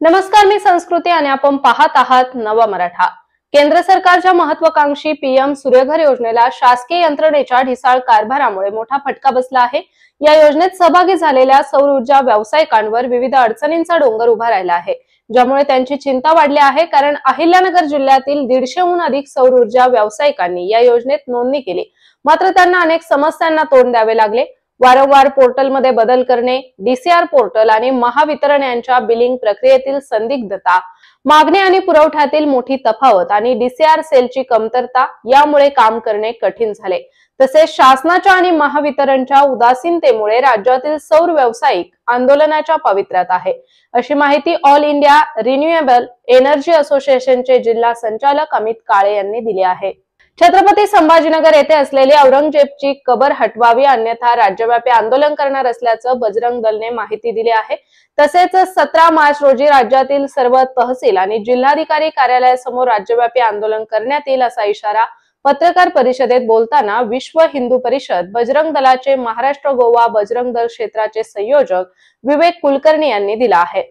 नमस्कार, मी संस्कृती आणि आपण पाहत आहात नवा मराठा। केंद्र सरकारच्या महत्वाकांक्षी पीएम सूर्यघर योजनेला शासकीय यंत्रणेच्या ढिसाळ कारभारामुळे मोठा फटका बसला आहे। या योजनेत सहभागी झालेल्या सौर ऊर्जा व्यावसायिकांवर विविध अडचणींचा डोंगर उभा राहिला आहे, ज्यामुळे त्यांची चिंता वाढली आहे। कारण अहिल्यानगर जिल्ह्यातील 150हून अधिक सौर ऊर्जा व्यावसायिकांनी या योजनेत नोंदणी केली, मात्र त्यांना अनेक समस्यांना तोंड द्यावे लागले। वारंवार पोर्टलमध्ये बदल करणे, डीसीआर पोर्टल आणि महावितरण यांच्या बिलिंग प्रक्रियेतील संदिग्धता, मागणी आणि पुरवठ्यातील मोठी तफावत आणि डीसीआर सेलची कमतरता यामुळे काम करणे कठीण झाले। तसेच शासनाच्या आणि महावितरणच्या उदासीनतेमुळे राज्यातील सौर व्यावसायिक आंदोलनाच्या पवित्र्यात आहे, अशी माहिती ऑल इंडिया रिन्युएबल एनर्जी असोसिएशनचे जिल्हा संचालक अमित काळे यांनी दिली आहे। छत्रपती संभाजीनगर येथे असलेली औरंगजेबची कबर हटवावी, अन्यथा राज्यव्यापी आंदोलन करणार असल्याचं बजरंग दलने माहिती दिली आहे। तसेच 17 मार्च रोजी राज्यातील सर्व तहसील आणि जिल्हाधिकारी कार्यालयासमोर राज्यव्यापी आंदोलन करण्यात येईल, असा इशारा पत्रकार परिषदेत बोलताना विश्व हिंदू परिषद बजरंग दलाचे महाराष्ट्र गोवा बजरंग दल क्षेत्राचे संयोजक विवेक कुलकर्णी यांनी दिला आहे।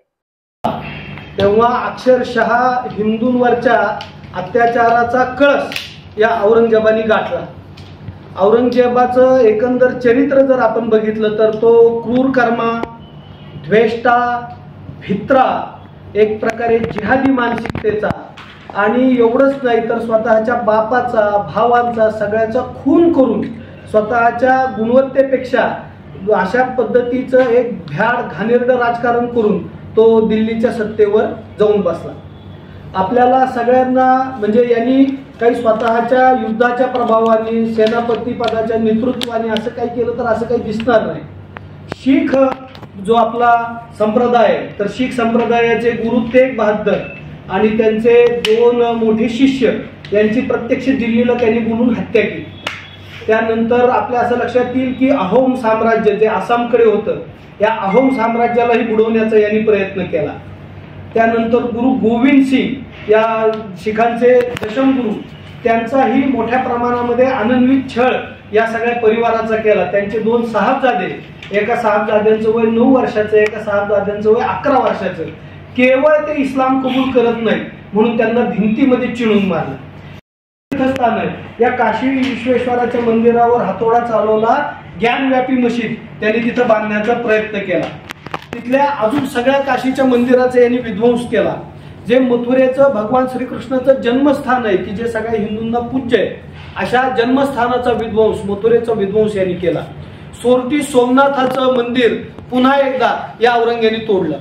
तेव्हा अक्षरशः हिंदूंवरच्या अत्याचाराचा कळस या औरंगजेबाने गाठला। औरंगजेबाचं एकंदर चरित्र जर आपण बघितलं तर तो क्रूर कर्मा, द्वेष्टा, भित्रा, एक प्रकारे जिहादी मानसिकतेचा, आणि एवढंच नाही तर स्वतःच्या बापाचा, भावांचा, सगळ्याचा खून करून स्वतःच्या गुणवत्तेपेक्षा अशा पद्धतीचं एक भ्याड घाणेरडं राजकारण करून तो दिल्लीच्या सत्तेवर जाऊन बसला। आपल्याला सगळ्यांना म्हणजे यांनी काही स्वतःच्या युद्धाच्या प्रभावाने, सेनापती पदाच्या नेतृत्वाने असं काही केलं तर असं काही दिसणार नाही। शीख जो आपला संप्रदाय आहे, तर शीख संप्रदायाचे गुरु तेग बहादर आणि त्यांचे 2 मोठे शिष्य यांची प्रत्यक्ष दिल्लीला त्यांनी बोलून हत्या केली। त्यानंतर आपल्या असं लक्षात येईल की अहोम साम्राज्य जे आसामकडे होतं, या अहोम साम्राज्यालाही बुडवण्याचा यांनी प्रयत्न केला। त्यानंतर गुरु गोविंद सिंग या शिखांचे दशमगुरु, त्यांचाही मोठ्या प्रमाणामध्ये अनन्वित छळ या सगळ्या परिवाराचा केला। त्यांचे 2 साहबजादे, एका साहबजाद्यांचं वय 9 वर्षाचं, एका साहबजाद्यांचं वय 11 वर्षाचं, केवळ ते इस्लाम कबूल करत नाही म्हणून त्यांना भिंतीमध्ये चिणून मारलं। तीर्थस्थान आहे, या काशी विश्वेश्वराच्या मंदिरावर हातोडा चालवला, ज्ञानव्यापी मशीद त्यांनी तिथं बांधण्याचा प्रयत्न केला। तिथल्या अजून सगळ्या काशीच्या मंदिराचा यांनी विध्वंस केला। जे मथुरेचं भगवान श्रीकृष्णाचं जन्मस्थान आहे की जे सगळ्या हिंदूंना पूज्य आहे, अशा जन्मस्थानाचा विध्वंस, मथुरेचा विध्वंस यांनी केला। सोरटी सोमनाथाचं मंदिर पुन्हा एकदा या औरंगजेबाने तोडलं।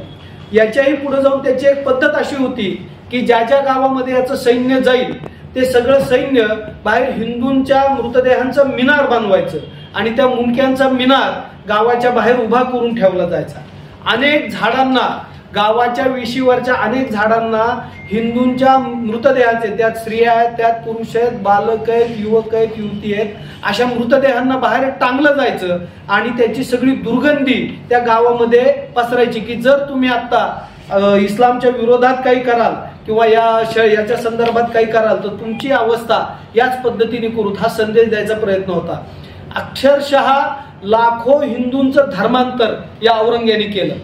याच्याही पुढे जाऊन त्याची एक पद्धत अशी होती की ज्या ज्या गावामध्ये याचं सैन्य जाईल ते सगळं सैन्य बाहेर हिंदूंच्या मृतदेहांचं मिनार बनवायचं आणि त्या मुंडक्यांचा मिनार गावाच्या बाहेर उभा करून ठेवला जायचा। अनेक झाडांना, गावाच्या विशीवरच्या अनेक झाडांना हिंदूंच्या मृतदेहाचे, त्यात स्त्रिया आहेत, त्यात पुरुष आहेत, बालक आहेत, युवक आहेत, युवती आहेत, अशा मृतदेहांना बाहेर टांगलं जायचं आणि त्याची सगळी दुर्गंधी त्या गावामध्ये पसरायची की जर तुम्ही आता इस्लामच्या विरोधात काही कराल किंवा याच्या संदर्भात काही कराल तर तुमची अवस्था याच पद्धतीने करू, हा संदेश द्यायचा प्रयत्न होता। अक्षरशः लाखो हिंदूंचं धर्मांतर या औरंगजेबाने केलं।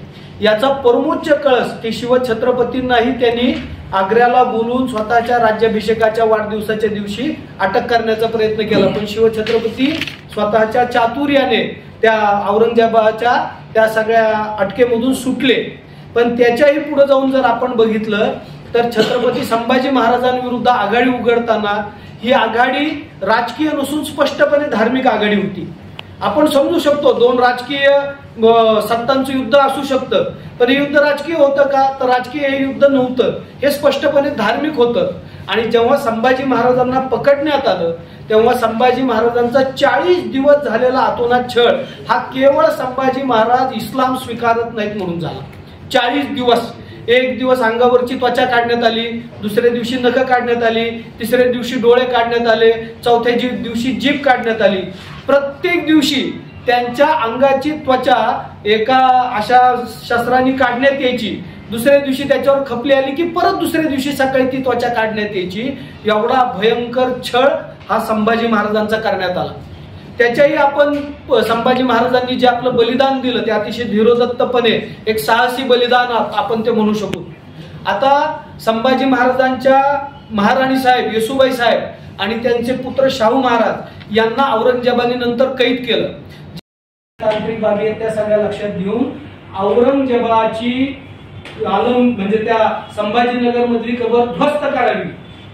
याचा परमोच्च कळस की शिवछत्रपतींनाही त्यांनी आग्र्याला बोलून स्वतःच्या राज्याभिषेकाच्या वाढदिवसाच्या दिवशी अटक करण्याचा प्रयत्न केला, पण शिवछत्रपती स्वतःच्या चातुर्याने त्या औरंगजेबाच्या त्या सगळ्या अटकेमधून सुटले। पण त्याच्याही पुढे जाऊन जर आपण बघितलं तर छत्रपती संभाजी महाराजांविरुद्ध आघाडी उघडताना ही आघाडी राजकीय नसून स्पष्टपणे धार्मिक आघाडी होती। आपण समजू शकतो 2 राजकीय सत्तांचं युद्ध असू शकतं, पण हे युद्ध राजकीय होतं का? तर राजकीय हे युद्ध नव्हतं, हे स्पष्टपणे धार्मिक होतं। आणि जेव्हा संभाजी महाराजांना पकडण्यात आलं तेव्हा संभाजी महाराजांचा 40 दिवस झालेला अतोनात छळ हा केवळ संभाजी महाराज इस्लाम स्वीकारत नाहीत म्हणून झाला। 40 दिवस, एक दिवस अंगावरची त्वचा काढण्यात आली, दुसऱ्या दिवशी नख काढण्यात आली, तिसऱ्या दिवशी डोळे काढण्यात आले, चौथ्या दिवशी जीभ काढण्यात आली। प्रत्येक दिवशी त्यांच्या अंगाची त्वचा एका अशा शस्त्रांनी काढण्यात यायची, दुसऱ्या दिवशी त्याच्यावर खपली आली की परत दुसऱ्या दिवशी सकाळी ती त्वचा काढण्यात यायची। एवढा भयंकर छळ हा संभाजी महाराजांचा करण्यात आला। त्याच्याही आपण संभाजी महाराजांनी जे आपलं बलिदान दिलं ते अतिशय धीरोदत्तपणे एक साहसी बलिदान आपण ते म्हणू शकू। आता संभाजी महाराजांच्या महाराणी साहेब येसुबाई साहेब आणि त्यांचे पुत्र शाहू महाराज यांना औरंगजेबाने नंतर कैद केलं. तांत्रिक बाबी आहेत त्या सगळ्या लक्षात घेऊन औरंगजेबाची आलम म्हणजे त्या संभाजीनगर मधली कबर ध्वस्त करावी.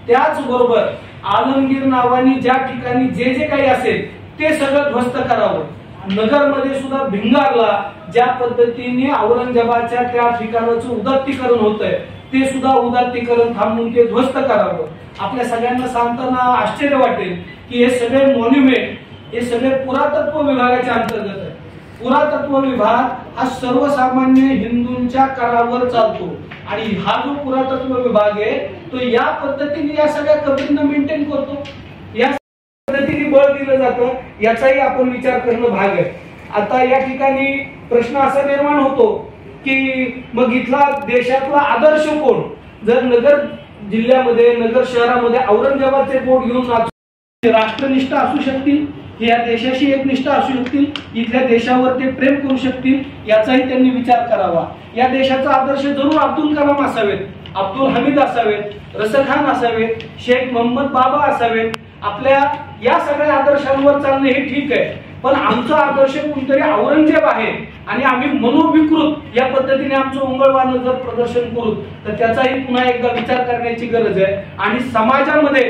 त्याचबरोबर आलमगीर नावानी ज्या ठिकाणी जे जे काही असेल ते सगळं ध्वस्त करावं. नगरमध्ये सुद्धा भिंगारला ज्या पद्धतीने औरंगजेबाच्या त्या ठिकाणाचं उदात्तीकरण होतंय ते सुद्धा उदात्तीकरण थांबवून ते ध्वस्त करावं. आपल्या सगळ्यांना सांगताना आश्चर्य वाटेल की हे सगळे मॉन्युमेंट हे सगळे पुरातत्व विभागाच्या अंतर्गत आहे. पुरातत्व विभाग हा सर्वसामान्य हिंदूंच्या करावर चालतो आणि हा जो पुरातत्व विभाग आहे तो या पद्धतीने या सगळ्या कबरींना मेंटेन करतो. या पद्धतीने बळ दिलं जातं याचाही आपण विचार करणं भाग आहे. आता या ठिकाणी प्रश्न असा निर्माण होतो की मग इथला देशातला आदर्श कोण? जर नगर जिल्ह्यामध्ये नगर शहरामध्ये औरंगजेबाचे बोट घेऊन राष्ट्रनिष्ठा असू शकतील, या देशाशी एक निष्ठा असू शकतील, इथल्या देशावर ते प्रेम करू शकतील याचाही त्यांनी विचार करावा. या देशाचा आदर्श जरूर अब्दुल कलाम असावेत, अब्दुल हमीद असावेत, रसखान असावेत, शेख मोहम्मद बाबा असावेत. आपल्या या सगळ्या आदर्शांवर चालणे हे ठीक आहे, पण आमचा आदर्श कोणतरी औरंगजेब आहे आणि आम्ही मनोविकृत या पद्धतीने आमचं उंगळवानं जर प्रदर्शन करू तर त्याचाही पुन्हा एकदा विचार करण्याची गरज आहे. आणि समाजामध्ये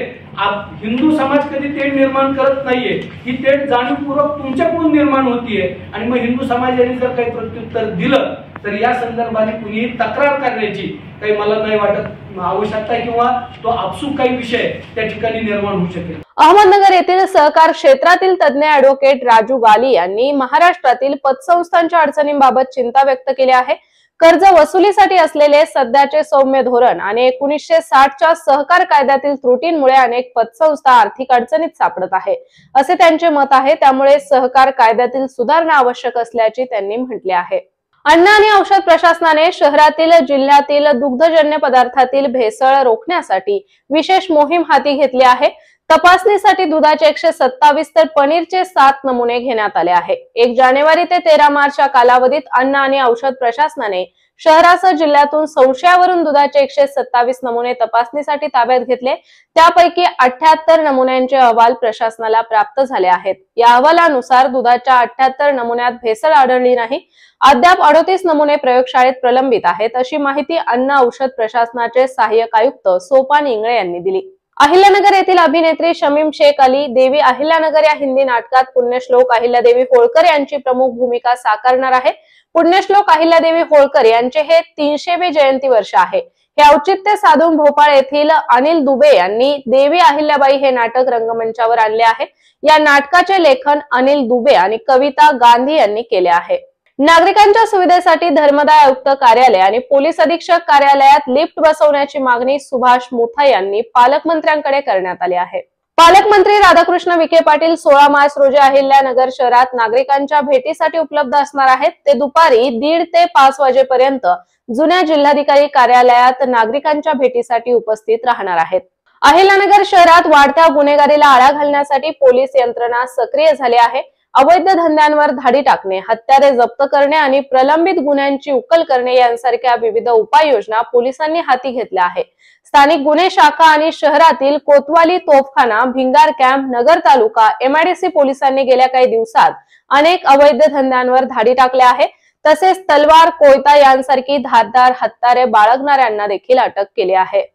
हिंदू समाज कधी तेढ निर्माण करत नाहीये, ही तेढ जाणीवपूर्वक तुमच्याकडून निर्माण होतीये. आणि मग हिंदू समाजाने जर काही प्रत्युत्तर दिलं तर या संदर्भाने कुणीही तक्रार करण्याची काही मला नाही वाटत आवश्यकता किंवा तो आपसूक काही विषय त्या ठिकाणी निर्माण होऊ शकेल. अहमदनगर येथील सहकार क्षेत्रातील तज्ञ ॲडव्होकेट राजू गाली यांनी महाराष्ट्रातील पतसंस्थांच्या अडचणींबाबत चिंता व्यक्त केली आहे. कर्ज वसुलीसाठी असलेले सध्याचे सौम्य धोरण आणि 1960च्या सहकार कायद्यातील त्रुटींमुळे अनेक पतसंस्था आर्थिक अडचणीत सापडत आहे असे त्यांचे मत आहे. त्यामुळे सहकार कायद्यातील सुधारणा आवश्यक असल्याचे त्यांनी म्हटले आहे. अन्न आणि औषध प्रशासनाने शहरातील जिल्ह्यातील दुग्धजन्य पदार्थातील भेसळ रोखण्यासाठी विशेष मोहीम हाती घेतली आहे. तपासणीसाठी दुधाचे 127 तर पनीरचे 7 नमुने घेण्यात आले आहे. 1 जानेवारी ते 13 मार्च या कालावधीत अन्न आणि औषध प्रशासनाने शहरासह जिल्ह्यातून संशयावरून दुधाचे 127 नमुने तपासणीसाठी ताब्यात घेतले. त्यापैकी 78 नमुन्यांचे अहवाल प्रशासनाला प्राप्त झाले आहेत. या अहवालानुसार दुधाच्या 78 नमुन्यात भेसळ आढळली नाही. अद्याप 38 नमुने प्रयोगशाळेत प्रलंबित आहेत अशी माहिती अन्न औषध प्रशासनाचे सहाय्यक आयुक्त सोपान इंगळे यांनी दिली. अहिल्यानगर येथील अभिनेत्री शमीम शेख अली देवी अहिल्यानगर या हिंदी नाटकात पुण्यश्लोक अहिल्यादेवी होळकर यांची प्रमुख भूमिका साकारणार आहे. पुण्यश्लोक अहिल्यादेवी होळकर यांचे हे 300वे जयंती वर्ष आहे. हे औचित्य साधून भोपाळ येथील अनिल दुबे यांनी देवी अहिल्याबाई हे नाटक रंगमंचावर आणले आहे. या नाटकाचे लेखन अनिल दुबे आणि कविता गांधी यांनी केले आहे. नागरिकांच्या सुविधेसाठी धर्मदाय आयुक्त कार्यालय आणि पोलीस अधीक्षक कार्यालयात लिफ्ट बसवण्याची मागणी सुभाष मुथा यांनी पालकमंत्र्यांकडे करण्यात आली आहे. पालकमंत्री राधाकृष्ण विखे पाटील 16 मार्च रोजी अहिल्यानगर शहरात नागरिकांच्या भेटीसाठी उपलब्ध असणार आहेत. ते दुपारी 1:30 ते 5 वाजेपर्यंत जुन्या जिल्हाधिकारी कार्यालयात नागरिकांच्या भेटीसाठी उपस्थित राहणार आहेत. अहिल्यानगर शहरात वाढत्या गुन्हेगारीला आळा घालण्यासाठी पोलीस यंत्रणा सक्रिय झाली आहे. अवैध धंद्यांवर धाडी टाकणे, हत्यारे जप्त करणे आणि प्रलंबित गुन्ह्यांची उकल करणे यांसारख्या विविध उपाययोजना पोलिसांनी हाती घेतल्या आहेत. स्थानिक गुन्हे शाखा आणि शहरातील कोतवाली, तोफखाना, भिंगार कॅम्प, नगर तालुका, MIDC पोलिसांनी गेल्या काही दिवसात अनेक अवैध धंद्यांवर धाडी टाकल्या आहे. तसेच तलवार, कोयता यांसारखी धारदार हत्यारे बाळगणाऱ्यांना देखील अटक केली आहे.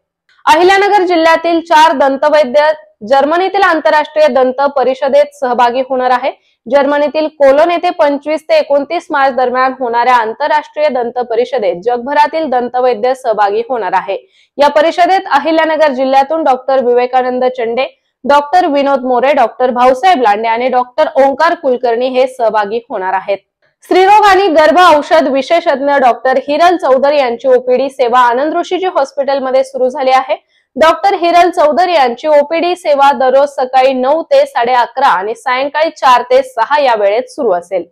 अहिल्यानगर जिल्ह्यातील 4 दंतवैद्य जर्मनीतील आंतरराष्ट्रीय दंत परिषदेत सहभागी होणार आहे. जर्मनीतील कोलोन येथे 25 ते 29 मार्च दरम्यान होणाऱ्या आंतरराष्ट्रीय दंत परिषदेत जगभरातील दंतवैद्य सहभागी होणार आहे. या परिषदेत अहिल्यानगर जिल्ह्यातून डॉक्टर विवेकानंद चंडे, डॉक्टर विनोद मोरे, डॉक्टर भाऊसाहेब लांडे आणि डॉक्टर ओंकार कुलकर्णी हे सहभागी होणार आहेत. स्त्रीरोग आणि गर्भ औषध विशेषज्ञ डॉक्टर हिरल चौधरी यांची OPD सेवा आनंद ऋषीजी हॉस्पिटलमध्ये सुरू झाली आहे. डॉक्टर हिरल चौधरी यांची OPD सेवा दररोज सकाळी 9 ते 11:30 आणि सायंकाळी 4 ते 6 या वेळेत सुरू असेल.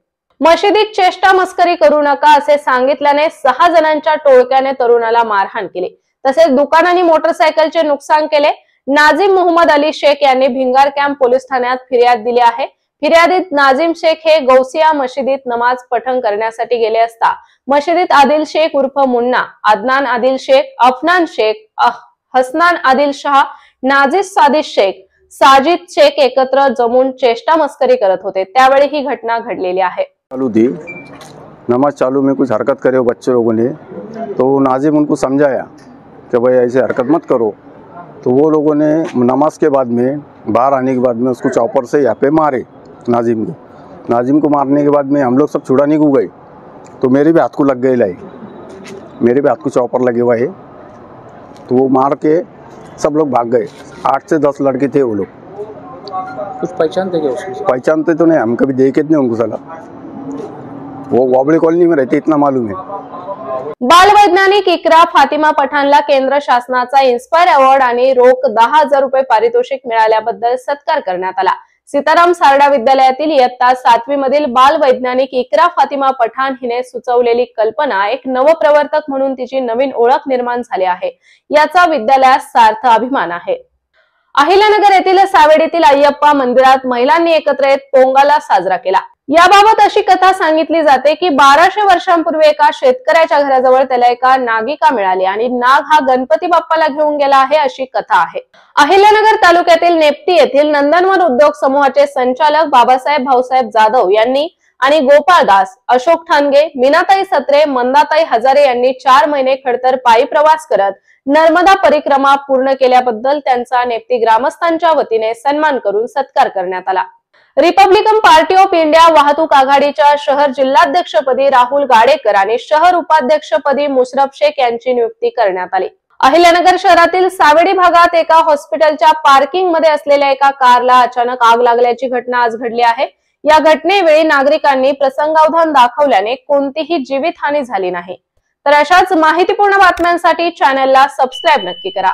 मशिदीत चेष्टा मस्करी करू नका असे सांगितल्याने 6 जणांच्या टोळक्याने तरुणाला मारहाण केली. तसेच दुकान आणि मोटरसायकलचे नुकसान केले. नाझीम मोहम्मद अली शेख यांनी भिंगार कॅम्प पोलीस ठाण्यात फिर्याद दिली आहे. फिर्यादीत नाझीम शेख हे गौसिया मशिदीत नमाज पठण करण्यासाठी गेले असता मशिदीत आदिल शेख उर्फ मुन्ना, अदनान आदिल शेख, अफनान शेख, हसनान आदिल शाह, नाजिस सादिश शेख, साजिद शेख एकत्र जमून चेष्टा मस्करी करत होते। त्यावेळी ही घटना घडलेली आहे। चालू थी नमाज चालू में कुछ हरकत करे बच्चे लोगों ने, तो नाजिम उनको समझाया कि भाई ऐसे हरकत मत करो। तो वो लोगों ने नमाज के बाद में बाहर आने के बाद में उसको चॉपर से यहाँ पे मारे नाजिम को मारने के बाद में हम लोग सब छुड़ाने को गए तो मेरे भी हाथ को लग गए लाई, मेरे भी हाथ को चॉपर लगे हुआ है। तो वो मार के सब लोग भाग गए। 8 से 10 लड़के थे वो लोग। कुछ पहचानते क्या उसको? पहचानते तो नहीं, हम कभी देखे नहीं उनको। साला वो वाबड़ी कॉलोनी में रहते, इतना मालूम है। बालवैज्ञानिक इकरा फातिमा पठाणला केंद्र शासनाचा इन्स्पायर अवॉर्ड आणि रोख 10,000 रुपये पारितोषिक मिळाल्याबद्दल सत्कार करण्यात आला। सीताराम सारडा विद्यालयातील इयत्ता 7वी मधील बालवैज्ञानिक इकरा फातिमा पठाण हिने सुचवलेली कल्पना एक नवप्रवर्तक म्हणून तिची नवीन ओळख निर्माण झाली आहे, याचा विद्यालयास सार्थ अभिमान आहे। अहिल्यानगर येथील सावेडीतील अय्यप्पा मंदिरात महिलांनी एकत्र येत पोंगाला साजरा केला। याबाबत अशी कथा सांगितली जाते की 1200 वर्षांपूर्वी एका शेतकऱ्याच्या घराजवळ त्याला एका नागिका मिळाली आणि नाग हा गणपती बाप्पाला घेऊन गेला आहे, अशी कथा आहे। अहिल्यानगर तालुक्यातील नेप्ती येथील नंदनवन उद्योग समूहाचे संचालक बाबासाहेब भाऊसाहेब जाधव यांनी आणि गोपाळ दास, अशोक ठाणगे, मीनाताई सत्रे, मंदाताई हजारे यांनी 4 महिने खडतर पायी प्रवास करत नर्मदा परिक्रमा पूर्ण केल्याबद्दल त्यांचा नेप्ती ग्रामस्थांच्या वतीने सन्मान करून सत्कार करण्यात आला। रिपब्लिकन पार्टी ऑफ इंडिया वाहतूक आघाडीच्या शहर जिल्हाध्यक्षपदी राहुल गाडेकर आणि शहर उपाध्यक्षपदी मुशरफ शेख यांची नियुक्ती करण्यात आली। अहिल्यानगर शहरातील सावेडी भागात एका हॉस्पिटलच्या पार्किंग मध्ये असलेल्या एका कारला अचानक आग लागल्याची घटना आज घडली आहे। या घटनेवेळी नागरिकांनी प्रसंगावधान दाखवल्याने कोणतीही जीवितहानी झाली नाही। तर अशाच माहितीपूर्ण बातम्यांसाठी चॅनलला सबस्क्राइब नक्की करा।